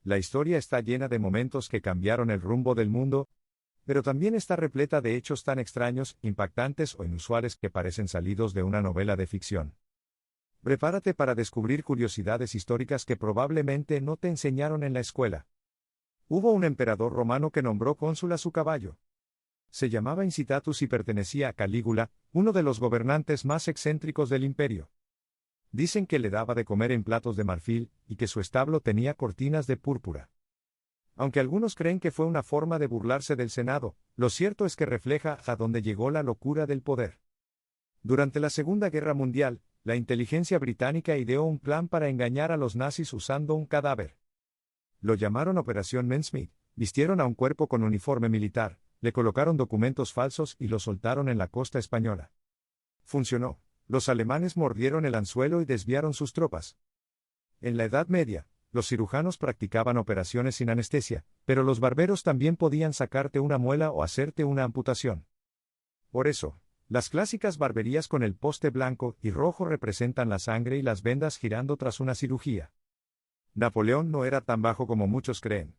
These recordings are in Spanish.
La historia está llena de momentos que cambiaron el rumbo del mundo, pero también está repleta de hechos tan extraños, impactantes o inusuales que parecen salidos de una novela de ficción. Prepárate para descubrir curiosidades históricas que probablemente no te enseñaron en la escuela. Hubo un emperador romano que nombró cónsul a su caballo. Se llamaba Incitatus y pertenecía a Calígula, uno de los gobernantes más excéntricos del imperio. Dicen que le daba de comer en platos de marfil, y que su establo tenía cortinas de púrpura. Aunque algunos creen que fue una forma de burlarse del Senado, lo cierto es que refleja a dónde llegó la locura del poder. Durante la Segunda Guerra Mundial, la inteligencia británica ideó un plan para engañar a los nazis usando un cadáver. Lo llamaron Operación Mincemeat, vistieron a un cuerpo con uniforme militar, le colocaron documentos falsos y lo soltaron en la costa española. Funcionó. Los alemanes mordieron el anzuelo y desviaron sus tropas. En la Edad Media, los cirujanos practicaban operaciones sin anestesia, pero los barberos también podían sacarte una muela o hacerte una amputación. Por eso, las clásicas barberías con el poste blanco y rojo representan la sangre y las vendas girando tras una cirugía. Napoleón no era tan bajo como muchos creen.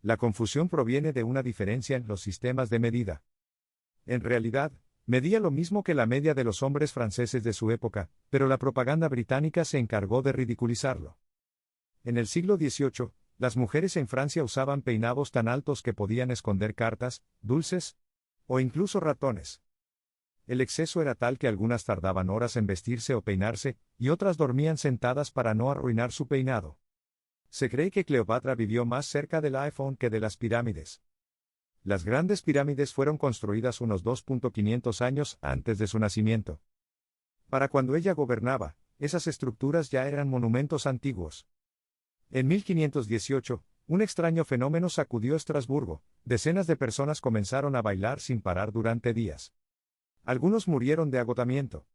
La confusión proviene de una diferencia en los sistemas de medida. En realidad, medía lo mismo que la media de los hombres franceses de su época, pero la propaganda británica se encargó de ridiculizarlo. En el siglo XVIII, las mujeres en Francia usaban peinados tan altos que podían esconder cartas, dulces o incluso ratones. El exceso era tal que algunas tardaban horas en vestirse o peinarse, y otras dormían sentadas para no arruinar su peinado. Se cree que Cleopatra vivió más cerca del iPhone que de las pirámides. Las grandes pirámides fueron construidas unos 2.500 años antes de su nacimiento. Para cuando ella gobernaba, esas estructuras ya eran monumentos antiguos. En 1518, un extraño fenómeno sacudió Estrasburgo, decenas de personas comenzaron a bailar sin parar durante días. Algunos murieron de agotamiento.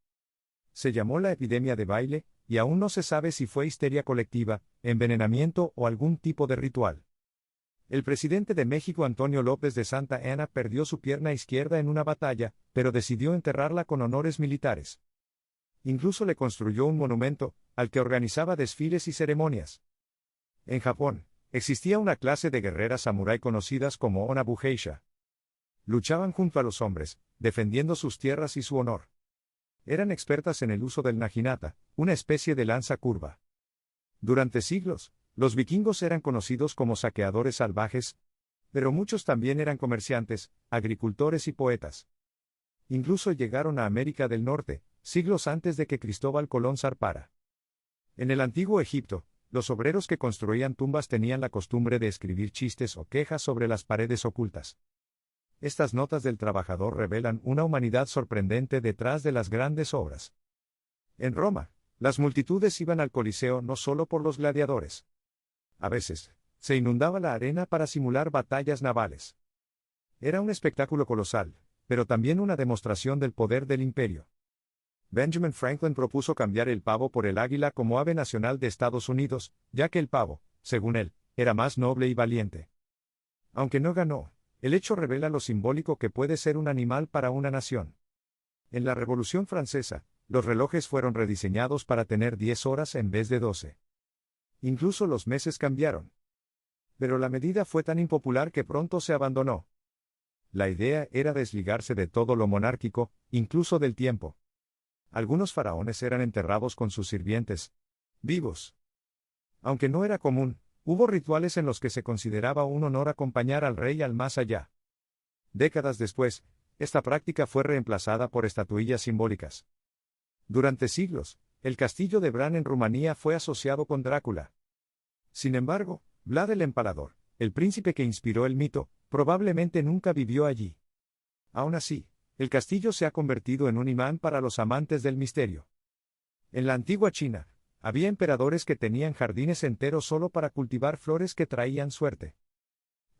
Se llamó la epidemia de baile, y aún no se sabe si fue histeria colectiva, envenenamiento o algún tipo de ritual. El presidente de México Antonio López de Santa Anna perdió su pierna izquierda en una batalla, pero decidió enterrarla con honores militares. Incluso le construyó un monumento, al que organizaba desfiles y ceremonias. En Japón, existía una clase de guerreras samurái conocidas como Onabugeisha. Luchaban junto a los hombres, defendiendo sus tierras y su honor. Eran expertas en el uso del naginata, una especie de lanza curva. Durante siglos, los vikingos eran conocidos como saqueadores salvajes, pero muchos también eran comerciantes, agricultores y poetas. Incluso llegaron a América del Norte, siglos antes de que Cristóbal Colón zarpara. En el antiguo Egipto, los obreros que construían tumbas tenían la costumbre de escribir chistes o quejas sobre las paredes ocultas. Estas notas del trabajador revelan una humanidad sorprendente detrás de las grandes obras. En Roma, las multitudes iban al Coliseo no solo por los gladiadores. A veces, se inundaba la arena para simular batallas navales. Era un espectáculo colosal, pero también una demostración del poder del imperio. Benjamin Franklin propuso cambiar el pavo por el águila como ave nacional de Estados Unidos, ya que el pavo, según él, era más noble y valiente. Aunque no ganó, el hecho revela lo simbólico que puede ser un animal para una nación. En la Revolución Francesa, los relojes fueron rediseñados para tener 10 horas en vez de 12. Incluso los meses cambiaron. Pero la medida fue tan impopular que pronto se abandonó. La idea era desligarse de todo lo monárquico, incluso del tiempo. Algunos faraones eran enterrados con sus sirvientes vivos. Aunque no era común, hubo rituales en los que se consideraba un honor acompañar al rey al más allá. Décadas después, esta práctica fue reemplazada por estatuillas simbólicas. Durante siglos, el castillo de Bran en Rumanía fue asociado con Drácula. Sin embargo, Vlad el Empalador, el príncipe que inspiró el mito, probablemente nunca vivió allí. Aún así, el castillo se ha convertido en un imán para los amantes del misterio. En la antigua China, había emperadores que tenían jardines enteros solo para cultivar flores que traían suerte.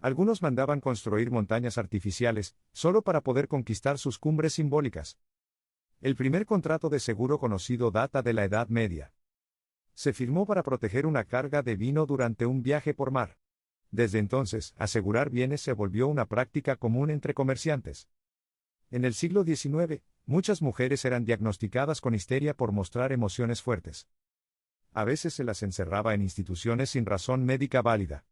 Algunos mandaban construir montañas artificiales, solo para poder conquistar sus cumbres simbólicas. El primer contrato de seguro conocido data de la Edad Media. Se firmó para proteger una carga de vino durante un viaje por mar. Desde entonces, asegurar bienes se volvió una práctica común entre comerciantes. En el siglo XIX, muchas mujeres eran diagnosticadas con histeria por mostrar emociones fuertes. A veces se las encerraba en instituciones sin razón médica válida.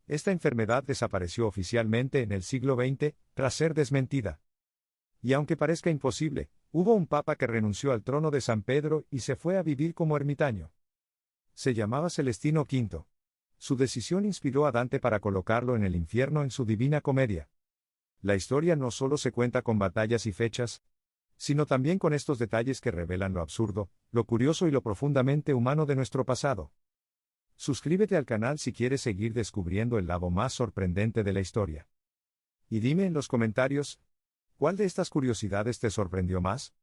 Esta enfermedad desapareció oficialmente en el siglo XX, tras ser desmentida. Y aunque parezca imposible, hubo un papa que renunció al trono de San Pedro y se fue a vivir como ermitaño. Se llamaba Celestino V. Su decisión inspiró a Dante para colocarlo en el infierno en su Divina Comedia. La historia no solo se cuenta con batallas y fechas, sino también con estos detalles que revelan lo absurdo, lo curioso y lo profundamente humano de nuestro pasado. Suscríbete al canal si quieres seguir descubriendo el lado más sorprendente de la historia. Y dime en los comentarios, ¿cuál de estas curiosidades te sorprendió más?